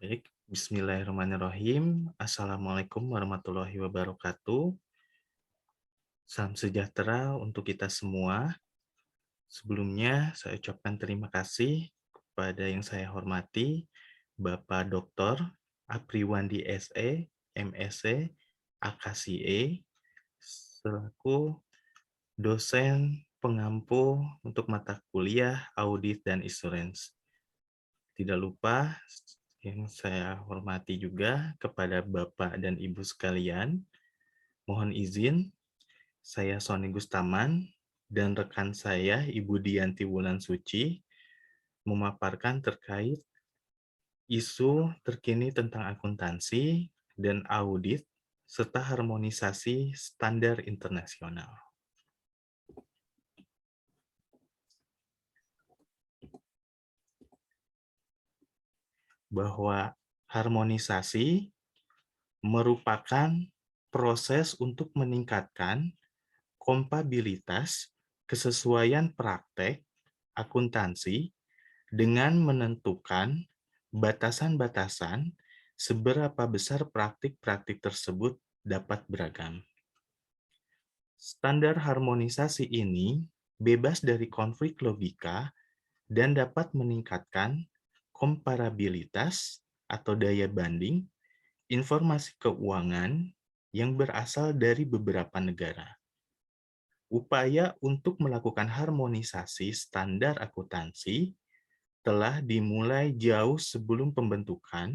Baik, bismillahirrahmanirrahim. Assalamualaikum warahmatullahi wabarakatuh. Salam sejahtera untuk kita semua. Sebelumnya, saya ucapkan terima kasih kepada yang saya hormati, Bapak Dr. Apriwandi SE, MSc, AKSIE, selaku dosen pengampu untuk mata kuliah Audit dan Insurance. Tidak lupa yang saya hormati juga kepada Bapak dan Ibu sekalian, mohon izin saya Sony Gustaman dan rekan saya Ibu Dianti Wulan Suci memaparkan terkait isu terkini tentang akuntansi dan audit serta harmonisasi standar internasional. Bahwa harmonisasi merupakan proses untuk meningkatkan kompabilitas kesesuaian praktek akuntansi dengan menentukan batasan-batasan seberapa besar praktik-praktik tersebut dapat beragam. Standar harmonisasi ini bebas dari konflik logika dan dapat meningkatkan komparabilitas atau daya banding informasi keuangan yang berasal dari beberapa negara. Upaya untuk melakukan harmonisasi standar akuntansi telah dimulai jauh sebelum pembentukan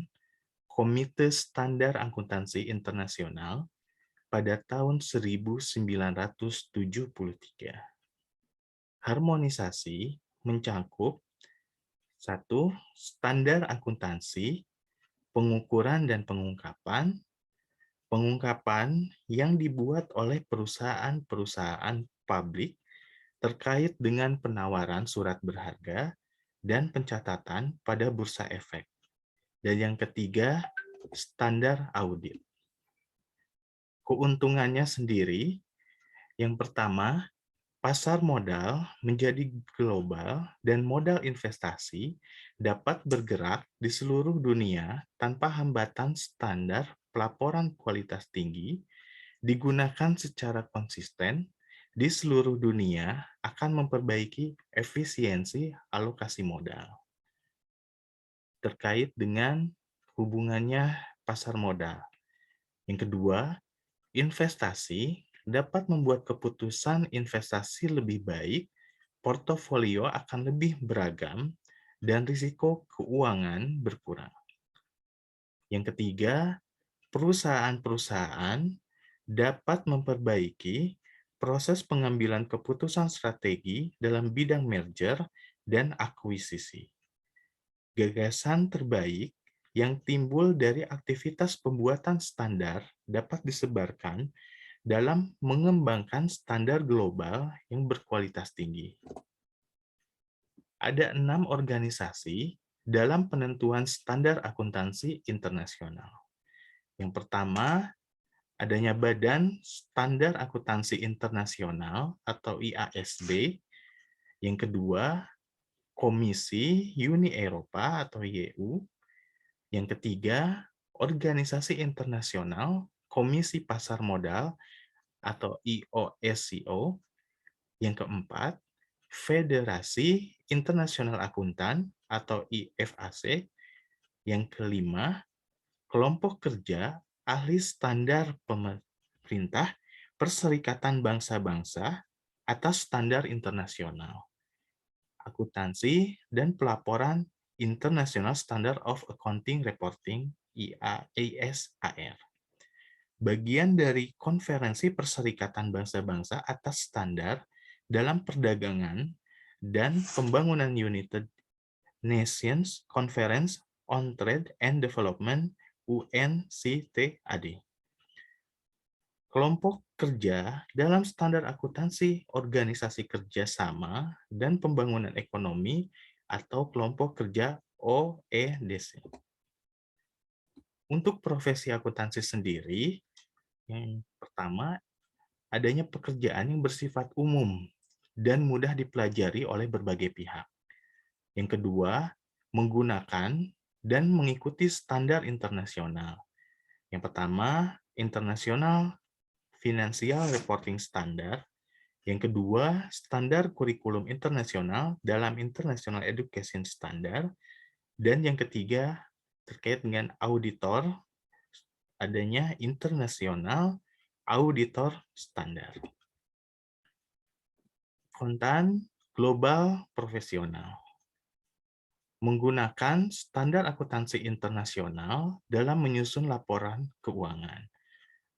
Komite Standar Akuntansi Internasional pada tahun 1973. Harmonisasi mencakup 1. Standar akuntansi, pengukuran dan pengungkapan yang dibuat oleh perusahaan-perusahaan publik terkait dengan penawaran surat berharga dan pencatatan pada bursa efek. Dan yang ketiga, standar audit. Keuntungannya sendiri, yang pertama, pasar modal menjadi global dan modal investasi dapat bergerak di seluruh dunia tanpa hambatan. Standar pelaporan kualitas tinggi digunakan secara konsisten di seluruh dunia akan memperbaiki efisiensi alokasi modal. Terkait dengan hubungannya pasar modal. Yang kedua, investasi dapat membuat keputusan investasi lebih baik, portofolio akan lebih beragam, dan risiko keuangan berkurang. Yang ketiga, perusahaan-perusahaan dapat memperbaiki proses pengambilan keputusan strategi dalam bidang merger dan akuisisi. Gagasan terbaik yang timbul dari aktivitas pembuatan standar dapat disebarkan dalam mengembangkan standar global yang berkualitas tinggi. Ada 6 organisasi dalam penentuan standar akuntansi internasional. Yang pertama, adanya Badan Standar Akuntansi Internasional atau IASB. Yang kedua, Komisi Uni Eropa atau EU. Yang ketiga, Organisasi Internasional Komisi Pasar Modal atau IOSCO. Yang keempat, Federasi Internasional Akuntan atau IFAC. Yang kelima, Kelompok Kerja Ahli Standar Pemerintah Perserikatan Bangsa-Bangsa atas Standar Internasional. Akuntansi dan Pelaporan International Standard of Accounting Reporting IASAR. Bagian dari Konferensi Perserikatan Bangsa-Bangsa atas Standar dalam Perdagangan dan Pembangunan United Nations Conference on Trade and Development UNCTAD. Kelompok kerja dalam standar akuntansi organisasi kerjasama dan pembangunan ekonomi atau kelompok kerja OEDC. Untuk profesi akuntansi sendiri, yang pertama, adanya pekerjaan yang bersifat umum dan mudah dipelajari oleh berbagai pihak. Yang kedua, menggunakan dan mengikuti standar internasional. Yang pertama, International Financial Reporting Standard. Yang kedua, Standar Kurikulum Internasional dalam International Education Standard. Dan yang ketiga, terkait dengan auditor, adanya International Auditor Standard. Kontan global profesional. Menggunakan standar akuntansi internasional dalam menyusun laporan keuangan.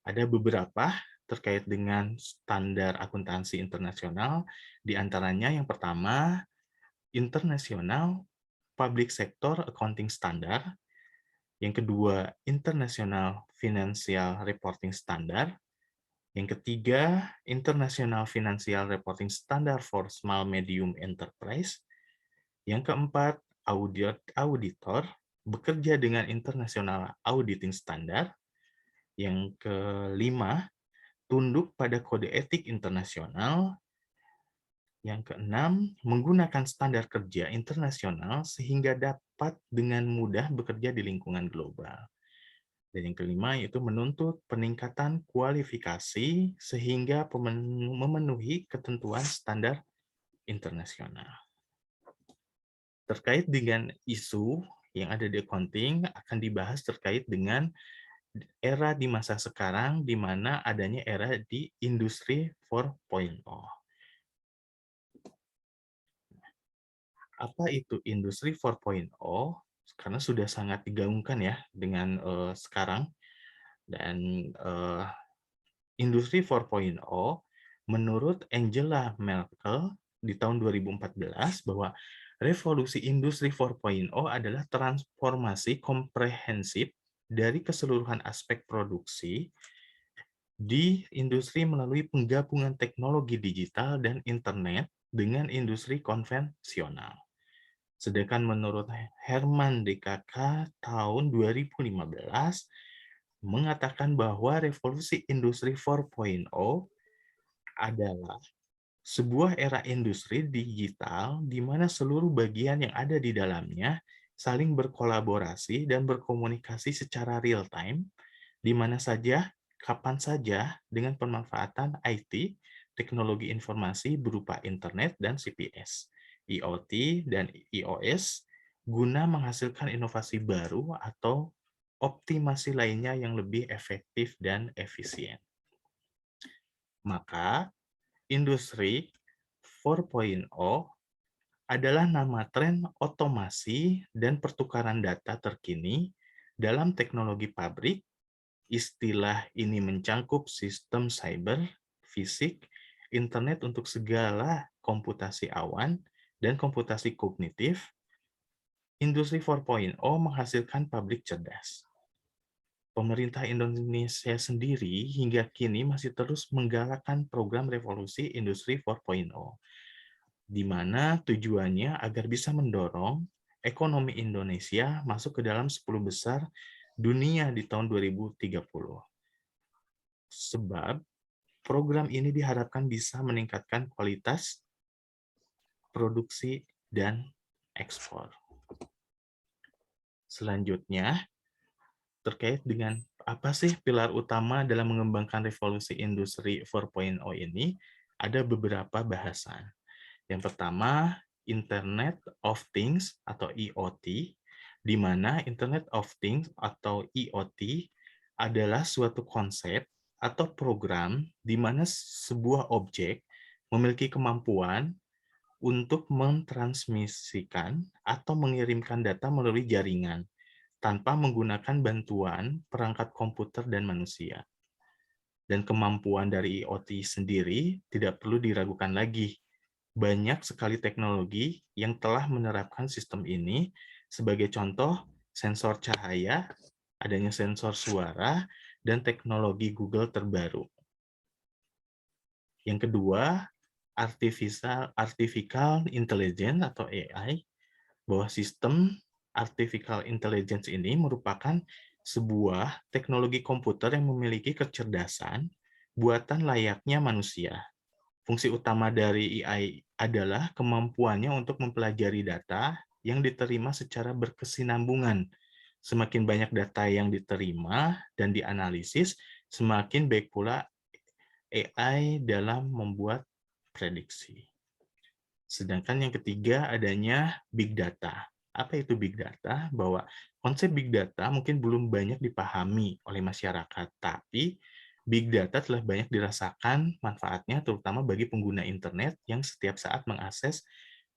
Ada beberapa terkait dengan standar akuntansi internasional, di antaranya yang pertama, International Public Sector Accounting Standard, yang kedua, International Financial Reporting Standard, yang ketiga, International Financial Reporting Standard for Small Medium Enterprise, yang keempat, auditor bekerja dengan International Auditing Standard, yang kelima, tunduk pada kode etik internasional. Yang keenam, menggunakan standar kerja internasional sehingga dapat dengan mudah bekerja di lingkungan global. Dan yang kelima, yaitu menuntut peningkatan kualifikasi sehingga memenuhi ketentuan standar internasional. Terkait dengan isu yang ada di accounting akan dibahas terkait dengan era di masa sekarang, di mana adanya era di industri 4.0. Apa itu industri 4.0? Karena sudah sangat digaungkan ya dengan sekarang. Dan industri 4.0 menurut Angela Merkel di tahun 2014 bahwa revolusi industri 4.0 adalah transformasi komprehensif dari keseluruhan aspek produksi di industri melalui penggabungan teknologi digital dan internet dengan industri konvensional. Sedangkan menurut Herman DKK tahun 2015 mengatakan bahwa revolusi industri 4.0 adalah sebuah era industri digital di mana seluruh bagian yang ada di dalamnya saling berkolaborasi dan berkomunikasi secara real time, di mana saja, kapan saja, dengan pemanfaatan IT, teknologi informasi berupa internet dan CPS, IoT dan iOS, guna menghasilkan inovasi baru atau optimasi lainnya yang lebih efektif dan efisien. Maka, industri 4.0 adalah nama tren otomasi dan pertukaran data terkini dalam teknologi pabrik. Istilah ini mencangkup sistem cyber, fisik, internet untuk segala komputasi awan, dan komputasi kognitif. Industri 4.0 menghasilkan pabrik cerdas. Pemerintah Indonesia sendiri hingga kini masih terus menggalakkan program revolusi industri 4.0, di mana tujuannya agar bisa mendorong ekonomi Indonesia masuk ke dalam 10 besar dunia di tahun 2030. Sebab program ini diharapkan bisa meningkatkan kualitas produksi dan ekspor. Selanjutnya, terkait dengan apa sih pilar utama dalam mengembangkan revolusi industri 4.0 ini, ada beberapa bahasan. Yang pertama, Internet of Things atau IoT, di mana Internet of Things atau IoT adalah suatu konsep atau program di mana sebuah objek memiliki kemampuan untuk mentransmisikan atau mengirimkan data melalui jaringan tanpa menggunakan bantuan perangkat komputer dan manusia. Dan kemampuan dari IoT sendiri tidak perlu diragukan lagi. Banyak sekali teknologi yang telah menerapkan sistem ini, sebagai contoh sensor cahaya, adanya sensor suara, dan teknologi Google terbaru. Yang kedua, artificial intelligence atau AI, bahwa sistem artificial intelligence ini merupakan sebuah teknologi komputer yang memiliki kecerdasan buatan layaknya manusia. Fungsi utama dari AI adalah kemampuannya untuk mempelajari data yang diterima secara berkesinambungan. Semakin banyak data yang diterima dan dianalisis, semakin baik pula AI dalam membuat prediksi. Sedangkan yang ketiga adanya big data. Apa itu big data? Bahwa konsep big data mungkin belum banyak dipahami oleh masyarakat, tapi big data telah banyak dirasakan manfaatnya terutama bagi pengguna internet yang setiap saat mengakses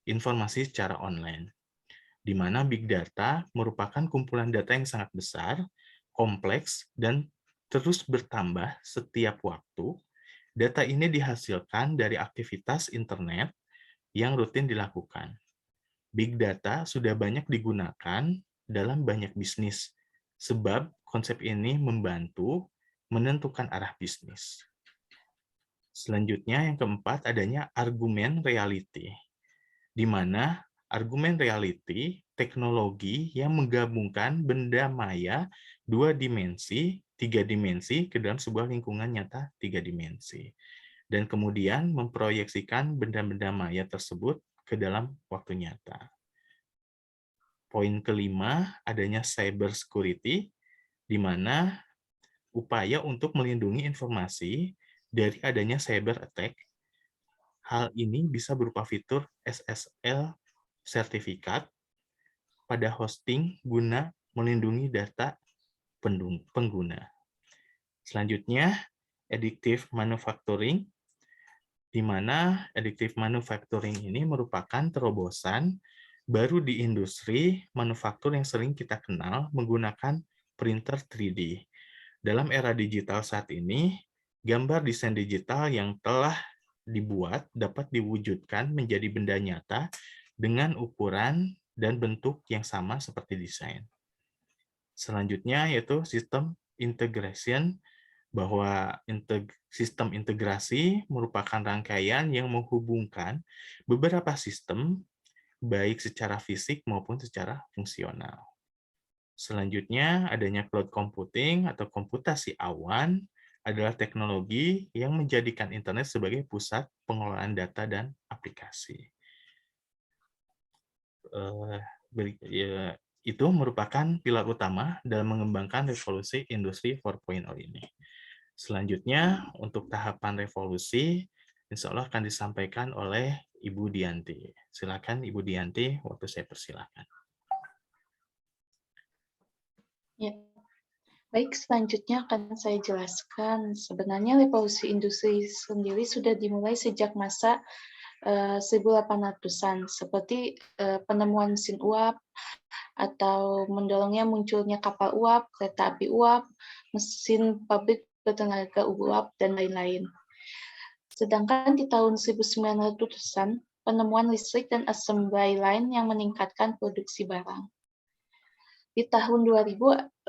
informasi secara online. Di mana big data merupakan kumpulan data yang sangat besar, kompleks, dan terus bertambah setiap waktu. Data ini dihasilkan dari aktivitas internet yang rutin dilakukan. Big data sudah banyak digunakan dalam banyak bisnis, sebab konsep ini membantu menentukan arah bisnis. Selanjutnya, yang keempat, adanya argumen reality, di mana argumen reality teknologi yang menggabungkan benda maya 2 dimensi, 3 dimensi ke dalam sebuah lingkungan nyata 3 dimensi. Dan kemudian memproyeksikan benda-benda maya tersebut ke dalam waktu nyata. Poin kelima, adanya cyber security, di mana upaya untuk melindungi informasi dari adanya cyber attack. Hal ini bisa berupa fitur SSL sertifikat pada hosting guna melindungi data pengguna. Selanjutnya, additive manufacturing, di mana additive manufacturing ini merupakan terobosan baru di industri manufaktur yang sering kita kenal menggunakan printer 3D. Dalam era digital saat ini, gambar desain digital yang telah dibuat dapat diwujudkan menjadi benda nyata dengan ukuran dan bentuk yang sama seperti desain. Selanjutnya yaitu sistem integration, bahwa sistem integrasi merupakan rangkaian yang menghubungkan beberapa sistem, baik secara fisik maupun secara fungsional. Selanjutnya, adanya cloud computing atau komputasi awan adalah teknologi yang menjadikan internet sebagai pusat pengelolaan data dan aplikasi. Itu merupakan pilar utama dalam mengembangkan revolusi industri 4.0 ini. Selanjutnya, untuk tahapan revolusi, insya Allah akan disampaikan oleh Ibu Dianti. Silakan Ibu Dianti, waktu saya persilakan. Ya. Baik, selanjutnya akan saya jelaskan. Sebenarnya revolusi industri sendiri sudah dimulai sejak masa 1800-an, seperti penemuan mesin uap, atau mendorongnya munculnya kapal uap, kereta api uap, mesin pabrik bertenaga uap, dan lain-lain. Sedangkan di tahun 1900-an, penemuan listrik dan assembly line yang meningkatkan produksi barang. Di tahun 2000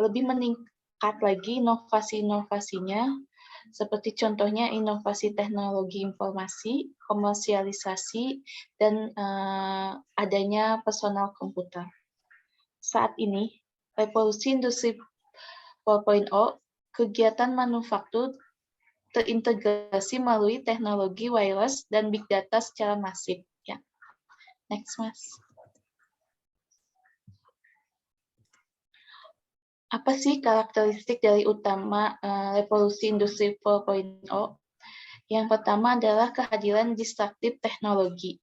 lebih meningkat lagi inovasi-inovasinya, seperti contohnya inovasi teknologi informasi, komersialisasi, dan adanya personal komputer. Saat ini, revolusi industri 4.0, kegiatan manufaktur terintegrasi melalui teknologi wireless dan big data secara masif. Ya. Next, Mas. Apa sih karakteristik dari utama revolusi industri 4.0? Yang pertama adalah kehadiran disruptif teknologi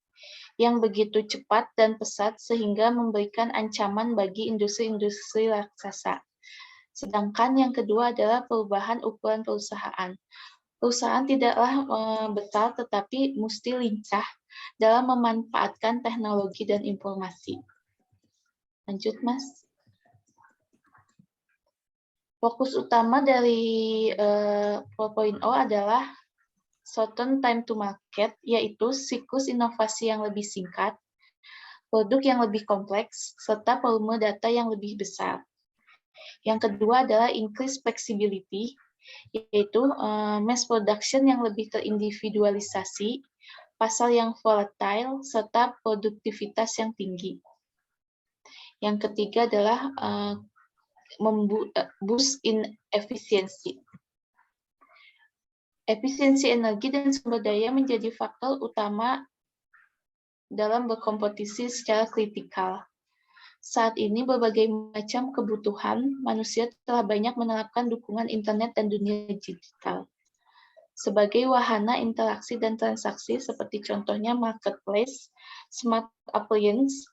yang begitu cepat dan pesat sehingga memberikan ancaman bagi industri-industri raksasa. Sedangkan yang kedua adalah perubahan ukuran perusahaan. Perusahaan tidaklah besar tetapi mesti lincah dalam memanfaatkan teknologi dan informasi. Lanjut, Mas. Fokus utama dari 4.0 adalah shorten time to market, yaitu siklus inovasi yang lebih singkat, produk yang lebih kompleks, serta volume data yang lebih besar. Yang kedua adalah increase flexibility, yaitu mass production yang lebih terindividualisasi, pasar yang volatile, serta produktivitas yang tinggi. Yang ketiga adalah boost in efisiensi. Efisiensi energi dan sumber daya menjadi faktor utama dalam berkompetisi secara kritikal. Saat ini berbagai macam kebutuhan manusia telah banyak menerapkan dukungan internet dan dunia digital sebagai wahana interaksi dan transaksi seperti contohnya marketplace, smart appliance,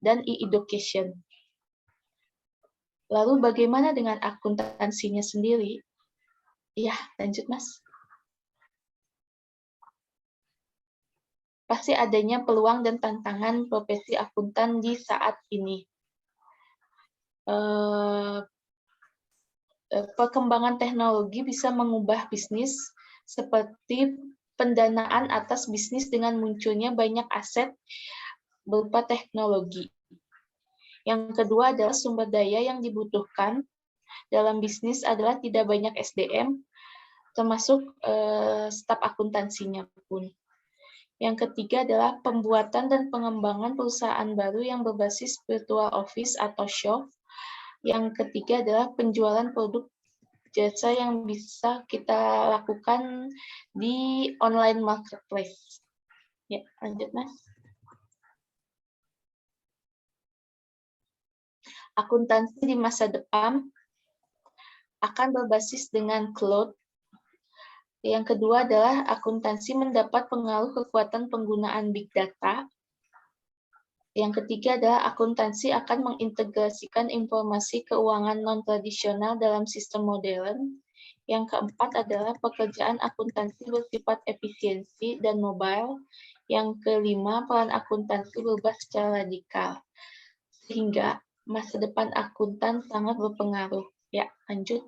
dan e-education. Lalu bagaimana dengan akuntansinya sendiri? Ya, lanjut Mas. Pasti adanya peluang dan tantangan profesi akuntan di saat ini. Perkembangan teknologi bisa mengubah bisnis seperti pendanaan atas bisnis dengan munculnya banyak aset berupa teknologi. Yang kedua adalah sumber daya yang dibutuhkan dalam bisnis adalah tidak banyak SDM, termasuk staf akuntansinya pun. Yang ketiga adalah pembuatan dan pengembangan perusahaan baru yang berbasis virtual office atau shop. Yang ketiga adalah penjualan produk jasa yang bisa kita lakukan di online marketplace. Ya, lanjut Mas. Akuntansi di masa depan akan berbasis dengan cloud. Yang kedua adalah akuntansi mendapat pengaruh kekuatan penggunaan big data. Yang ketiga adalah akuntansi akan mengintegrasikan informasi keuangan non-tradisional dalam sistem modern. Yang keempat adalah pekerjaan akuntansi bersifat efisiensi dan mobile. Yang kelima, peran akuntansi berubah secara radikal. Sehingga masa depan akuntan sangat berpengaruh. Ya, lanjut.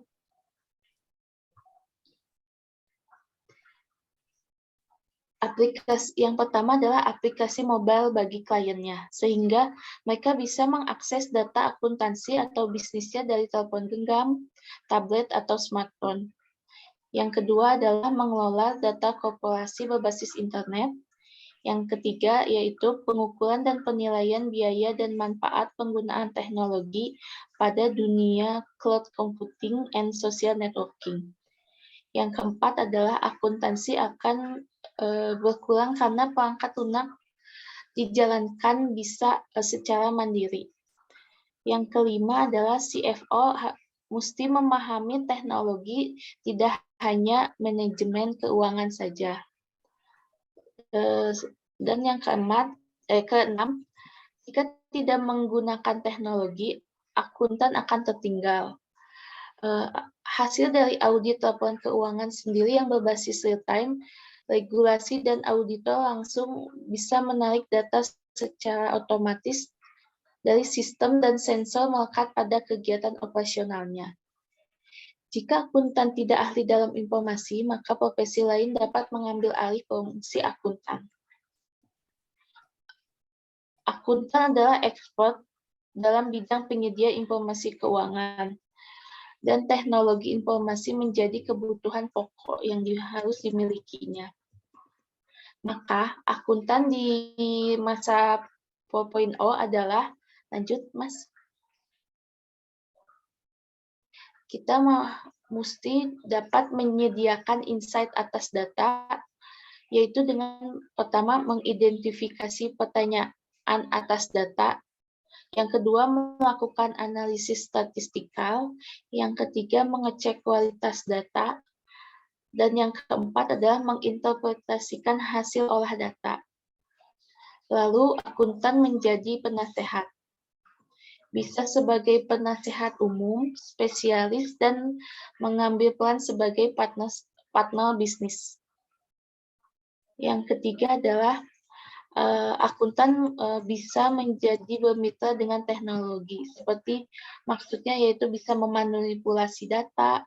Aplikasi yang pertama adalah aplikasi mobile bagi kliennya, sehingga mereka bisa mengakses data akuntansi atau bisnisnya dari telepon genggam, tablet, atau smartphone. Yang kedua adalah mengelola data korporasi berbasis internet. Yang ketiga yaitu pengukuran dan penilaian biaya dan manfaat penggunaan teknologi pada dunia cloud computing and social networking. Yang keempat adalah akuntansi akan berkurang karena perangkat lunak dijalankan bisa secara mandiri. Yang kelima adalah CFO mesti memahami teknologi, tidak hanya manajemen keuangan saja. Dan yang keenam, jika tidak menggunakan teknologi, akuntan akan tertinggal. Hasil dari audit laporan keuangan sendiri yang berbasis real-time, regulasi dan auditor langsung bisa menarik data secara otomatis dari sistem dan sensor melekat pada kegiatan operasionalnya. Jika akuntan tidak ahli dalam informasi, maka profesi lain dapat mengambil alih fungsi akuntan. Akuntan adalah expert dalam bidang penyedia informasi keuangan, dan teknologi informasi menjadi kebutuhan pokok yang harus dimilikinya. Maka akuntan di masa 4.0 adalah, lanjut Mas, kita mesti dapat menyediakan insight atas data, yaitu dengan pertama mengidentifikasi pertanyaan atas data, yang kedua melakukan analisis statistikal, yang ketiga mengecek kualitas data, dan yang keempat adalah menginterpretasikan hasil olah data. Lalu akuntan menjadi penasehat. Bisa sebagai penasehat umum, spesialis, dan mengambil peran sebagai partner bisnis. Yang ketiga adalah akuntan bisa menjadi bermitra dengan teknologi, seperti maksudnya yaitu bisa memanipulasi data,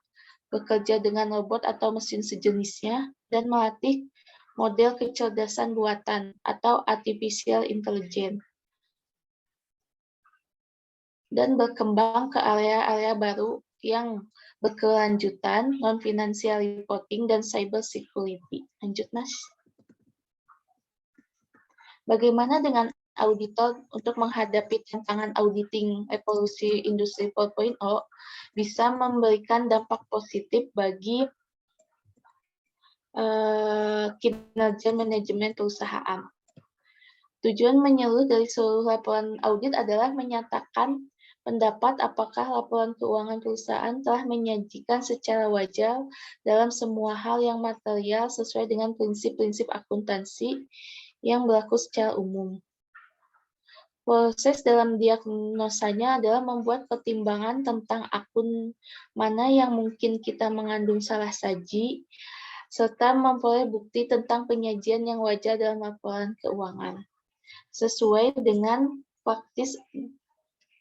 bekerja dengan robot atau mesin sejenisnya, dan melatih model kecerdasan buatan atau artificial intelligence, dan berkembang ke area-area baru yang berkelanjutan, non-financial reporting, dan cyber security. Lanjut, Mas. Bagaimana dengan auditor untuk menghadapi tantangan auditing evolusi industri 4.0 bisa memberikan dampak positif bagi kinerja manajemen perusahaan. Tujuan menyeluruh dari seluruh laporan audit adalah menyatakan pendapat apakah laporan keuangan perusahaan telah menyajikan secara wajar dalam semua hal yang material sesuai dengan prinsip-prinsip akuntansi yang berlaku secara umum. Proses dalam diagnosanya adalah membuat pertimbangan tentang akun mana yang mungkin kita mengandung salah saji, serta memperoleh bukti tentang penyajian yang wajar dalam laporan keuangan, sesuai dengan praktis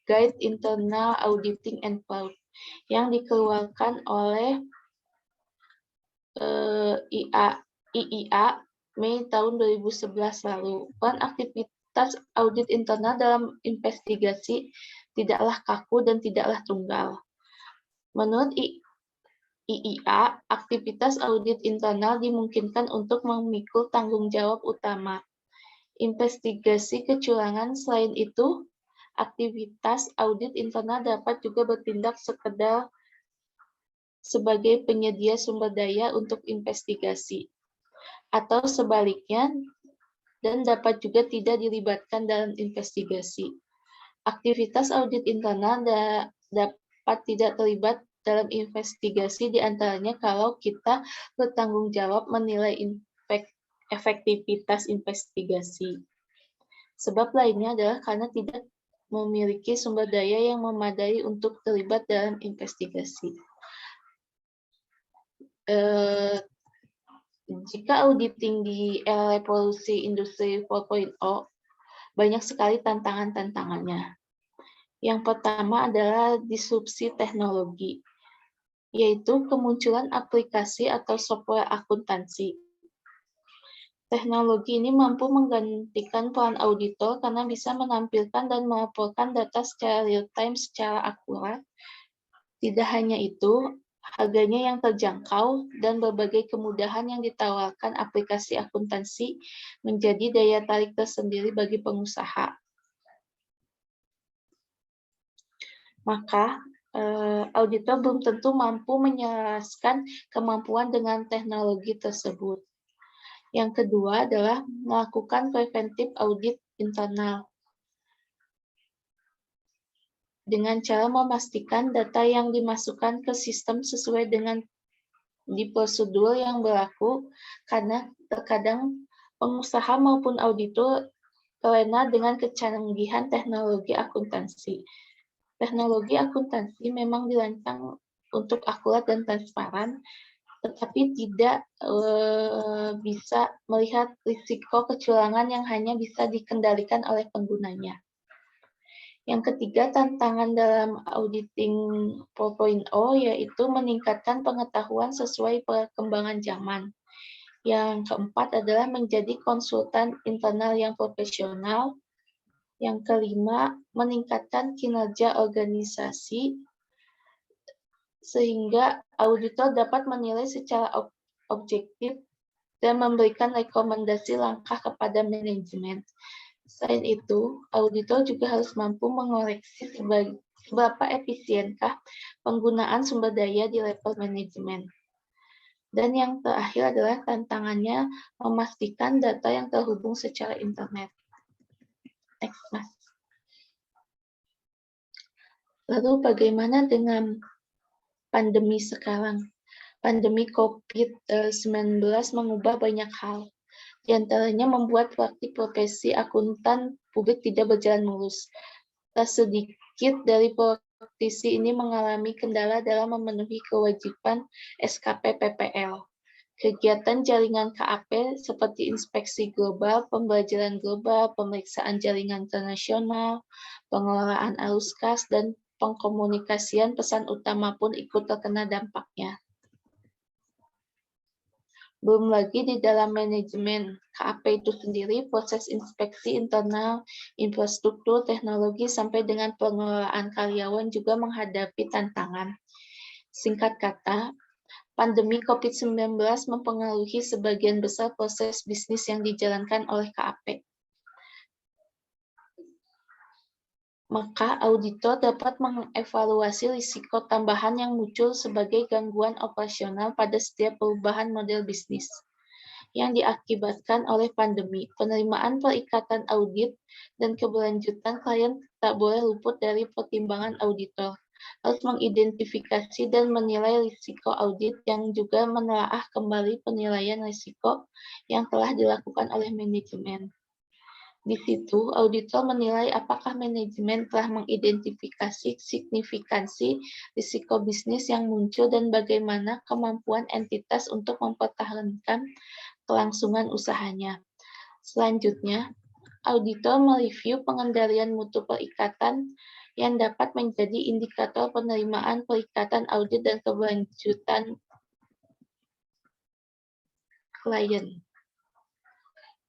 Guide Internal Auditing and Fraud yang dikeluarkan oleh IIA Mei tahun 2011 lalu. Peran aktivitas audit internal dalam investigasi tidaklah kaku dan tidaklah tunggal. Menurut IIA, aktivitas audit internal dimungkinkan untuk memikul tanggung jawab utama. Investigasi kecurangan. Selain itu, aktivitas audit internal dapat juga bertindak sekedar sebagai penyedia sumber daya untuk investigasi, atau sebaliknya, dan dapat juga tidak dilibatkan dalam investigasi. Aktivitas audit internal dapat tidak terlibat dalam investigasi diantaranya kalau kita bertanggung jawab menilai efektivitas investigasi. Sebab lainnya adalah karena tidak memiliki sumber daya yang memadai untuk terlibat dalam investigasi. Jika auditing di era revolusi industri 4.0, banyak sekali tantangan-tantangannya. Yang pertama adalah disrupsi teknologi, yaitu kemunculan aplikasi atau software akuntansi. Teknologi ini mampu menggantikan peran auditor karena bisa menampilkan dan melaporkan data secara real-time secara akurat. Tidak hanya itu, harganya yang terjangkau dan berbagai kemudahan yang ditawarkan aplikasi akuntansi menjadi daya tarik tersendiri bagi pengusaha. Maka, auditor belum tentu mampu menyelaraskan kemampuan dengan teknologi tersebut. Yang kedua adalah melakukan preventive audit internal dengan cara memastikan data yang dimasukkan ke sistem sesuai dengan di prosedur yang berlaku, karena terkadang pengusaha maupun auditor terlena dengan kecanggihan teknologi akuntansi. Teknologi akuntansi memang dirancang untuk akurat dan transparan, tetapi tidak bisa melihat risiko kecurangan yang hanya bisa dikendalikan oleh penggunanya. Yang ketiga, tantangan dalam auditing 4.0 yaitu meningkatkan pengetahuan sesuai perkembangan zaman. Yang keempat adalah menjadi konsultan internal yang profesional. Yang kelima, meningkatkan kinerja organisasi sehingga auditor dapat menilai secara objektif dan memberikan rekomendasi langkah kepada manajemen. Selain itu, auditor juga harus mampu mengoreksi seberapa efisienkah penggunaan sumber daya di level manajemen. Dan yang terakhir adalah tantangannya memastikan data yang terhubung secara internet. Next, Mas. Lalu bagaimana dengan pandemi sekarang? Pandemi COVID-19 mengubah banyak hal. Di antaranya membuat praktik profesi akuntan publik tidak berjalan mulus. Tak sedikit dari praktisi ini mengalami kendala dalam memenuhi kewajiban SKP PPL. Kegiatan jaringan KAP seperti inspeksi global, pembelajaran global, pemeriksaan jaringan internasional, pengelolaan arus kas, dan pengkomunikasian pesan utama pun ikut terkena dampaknya. Belum lagi di dalam manajemen KAP itu sendiri, proses inspeksi internal, infrastruktur, teknologi, sampai dengan pengelolaan karyawan juga menghadapi tantangan. Singkat kata, pandemi COVID-19 mempengaruhi sebagian besar proses bisnis yang dijalankan oleh KAP. Maka auditor dapat mengevaluasi risiko tambahan yang muncul sebagai gangguan operasional pada setiap perubahan model bisnis. yang diakibatkan oleh pandemi. Penerimaan perikatan audit dan keberlanjutan klien tak boleh luput dari pertimbangan auditor. Harus mengidentifikasi dan menilai risiko audit yang juga menelaah kembali penilaian risiko yang telah dilakukan oleh manajemen. Di situ, auditor menilai apakah manajemen telah mengidentifikasi signifikansi risiko bisnis yang muncul dan bagaimana kemampuan entitas untuk mempertahankan kelangsungan usahanya. Selanjutnya, auditor mereview pengendalian mutu perikatan yang dapat menjadi indikator penerimaan perikatan audit dan keberlanjutan klien.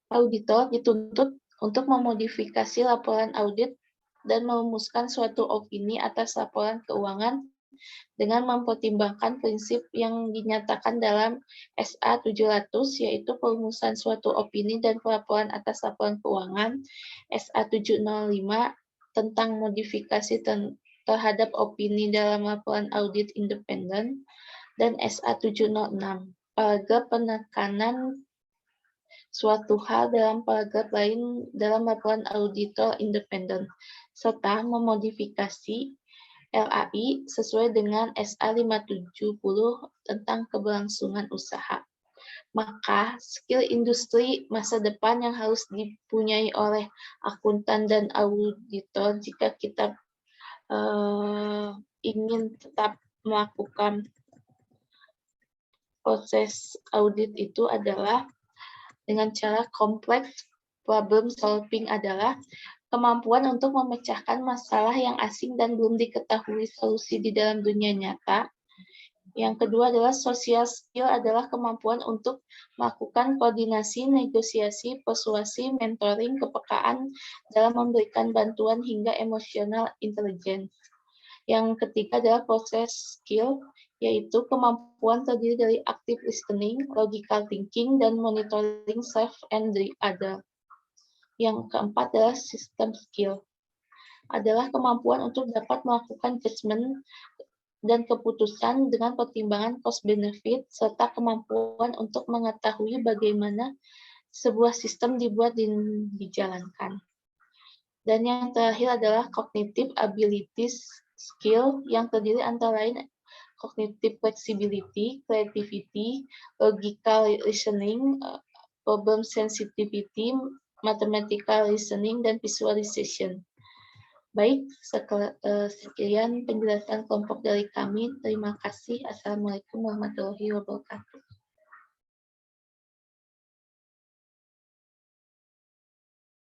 Auditor dituntut untuk memodifikasi laporan audit dan merumuskan suatu opini atas laporan keuangan dengan mempertimbangkan prinsip yang dinyatakan dalam SA 700, yaitu perumusan suatu opini dan pelaporan atas laporan keuangan, SA 705 tentang modifikasi terhadap opini dalam laporan audit independen, dan SA 706, paragraf penekanan suatu hal dalam paragraf lain dalam laporan auditor independen, serta memodifikasi LAI sesuai dengan SA 570 tentang keberlangsungan usaha. Maka, skill industri masa depan yang harus dipunyai oleh akuntan dan auditor jika kita ingin tetap melakukan proses audit itu adalah dengan cara kompleks problem solving adalah kemampuan untuk memecahkan masalah yang asing dan belum diketahui solusi di dalam dunia nyata. Yang kedua adalah social skill adalah kemampuan untuk melakukan koordinasi, negosiasi, persuasi, mentoring, kepekaan dalam memberikan bantuan hingga emosional intelligence. Yang ketiga adalah proses skill, yaitu kemampuan terdiri dari active listening, logical thinking, dan monitoring self and the other. Yang keempat adalah system skill, adalah kemampuan untuk dapat melakukan judgment dan keputusan dengan pertimbangan cost-benefit, serta kemampuan untuk mengetahui bagaimana sebuah sistem dibuat dan dijalankan. Dan yang terakhir adalah cognitive abilities skill yang terdiri antara lain cognitive flexibility, creativity, logical listening, problem sensitivity, mathematical listening, dan visualization. Baik, sekian penjelasan kelompok dari kami. Terima kasih. Assalamualaikum warahmatullahi wabarakatuh.